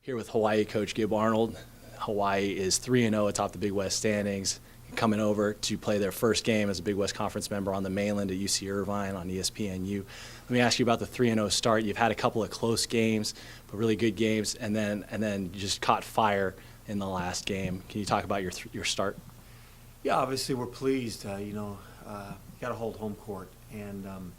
Here with Hawai'i coach Gib Arnold. Hawai'i is 3-0 atop the Big West standings, coming over to play their first game as a Big West Conference member on the mainland at UC Irvine on ESPNU. Let me ask you about the 3-0 start. You've had a couple of close games, but really good games, and then you just caught fire in the last game. Can you talk about your start? Yeah, obviously we're pleased. Got to hold home court, and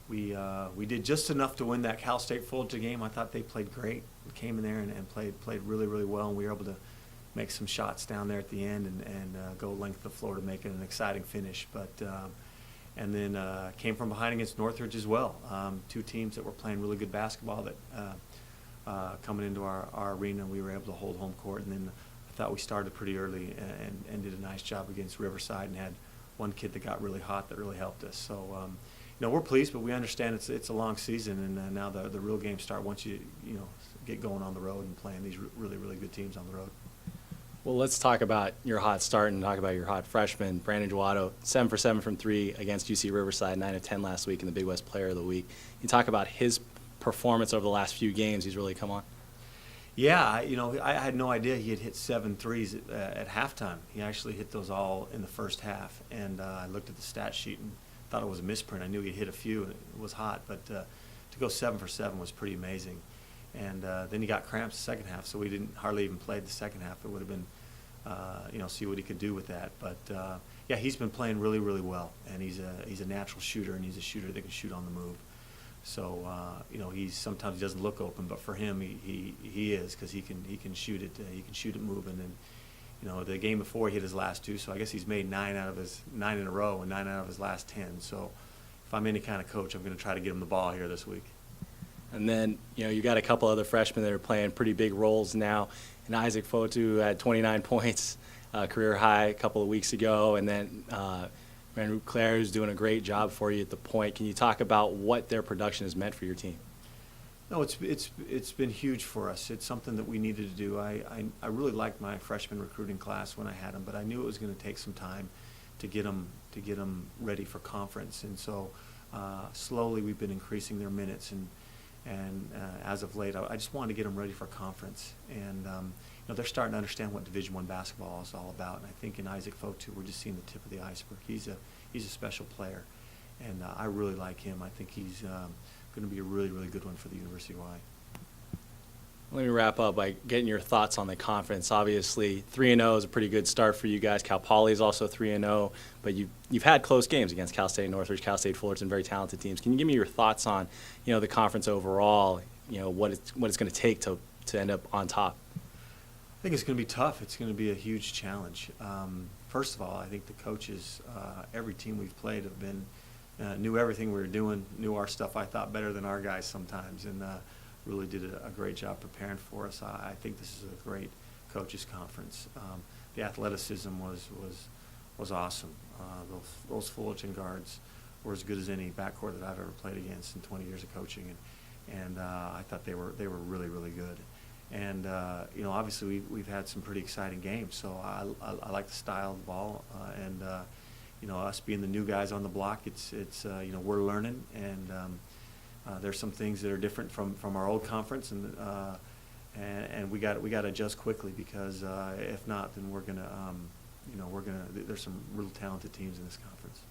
we did just enough to win that Cal State Fullerton game. I thought they played great. We came in there and played really, really well, and we were able to make some shots down there at the end and go length of the floor to make it an exciting finish. But and then came from behind against Northridge as well. Two teams that were playing really good basketball that coming into our arena, we were able to hold home court. And then I thought we started pretty early and did a nice job against Riverside and had one kid that got really hot that really helped us. So we're pleased, but we understand it's a long season, and now the real games start once you get going on the road and playing these really, really good teams on the road. Well, let's talk about your hot start and talk about your hot freshman, Brandon Joado, 7 for 7 from 3 against UC Riverside, 9 of 10 last week in the Big West Player of the Week. You talk about his performance over the last few games. He's really come on. Yeah, I had no idea he had hit 7 threes at halftime. He actually hit those all in the first half, and I looked at the stat sheet and thought it was a misprint. I knew he hit a few, and it was hot, but to go 7 for 7 was pretty amazing. And then he got cramps the second half, so we didn't hardly even play the second half. It would have been, see what he could do with that. But yeah, he's been playing really, really well, and he's a natural shooter, and he's a shooter that can shoot on the move. So sometimes he doesn't look open, but for him, he is, because he can shoot it. He can shoot it moving, and the game before he hit his last 2, so I guess he's made 9 in a row and 9 out of his last 10. So if I'm any kind of coach, I'm going to try to get him the ball here this week. And then, you got a couple other freshmen that are playing pretty big roles now. And Isaac Fotu had 29 points, career high a couple of weeks ago. And then Manu Claire, who's doing a great job for you at the point. Can you talk about what their production has meant for your team? No, it's been huge for us. It's something that we needed to do. I really liked my freshman recruiting class when I had them, but I knew it was going to take some time to get them ready for conference. And so slowly we've been increasing their minutes, and as of late, I just wanted to get them ready for conference. And they're starting to understand what Division I basketball is all about. And I think in Isaac Fotu, we're just seeing the tip of the iceberg. He's a special player, and I really like him. I think he's going to be a really, really good one for the University of Hawaii. Let me wrap up by getting your thoughts on the conference. Obviously, 3-0 is a pretty good start for you guys. Cal Poly is also 3-0, but you've had close games against Cal State, Northridge, Cal State, Fullerton, very talented teams. Can you give me your thoughts on, the conference overall? What it's going to take to end up on top? I think it's going to be tough. It's going to be a huge challenge. First of all, I think the coaches, every team we've played have been knew everything we were doing, knew our stuff, I thought, better than our guys sometimes, and really did a great job preparing for us. I think this is a great coaches conference. The athleticism was awesome. Those Fullerton guards were as good as any backcourt that I've ever played against in 20 years of coaching, and I thought they were really, really good. And obviously we've had some pretty exciting games, so I like the style of the ball, and us being the new guys on the block, it's we're learning, and there's some things that are different from our old conference, and we got to adjust quickly, because if not, then we're gonna there's some real talented teams in this conference.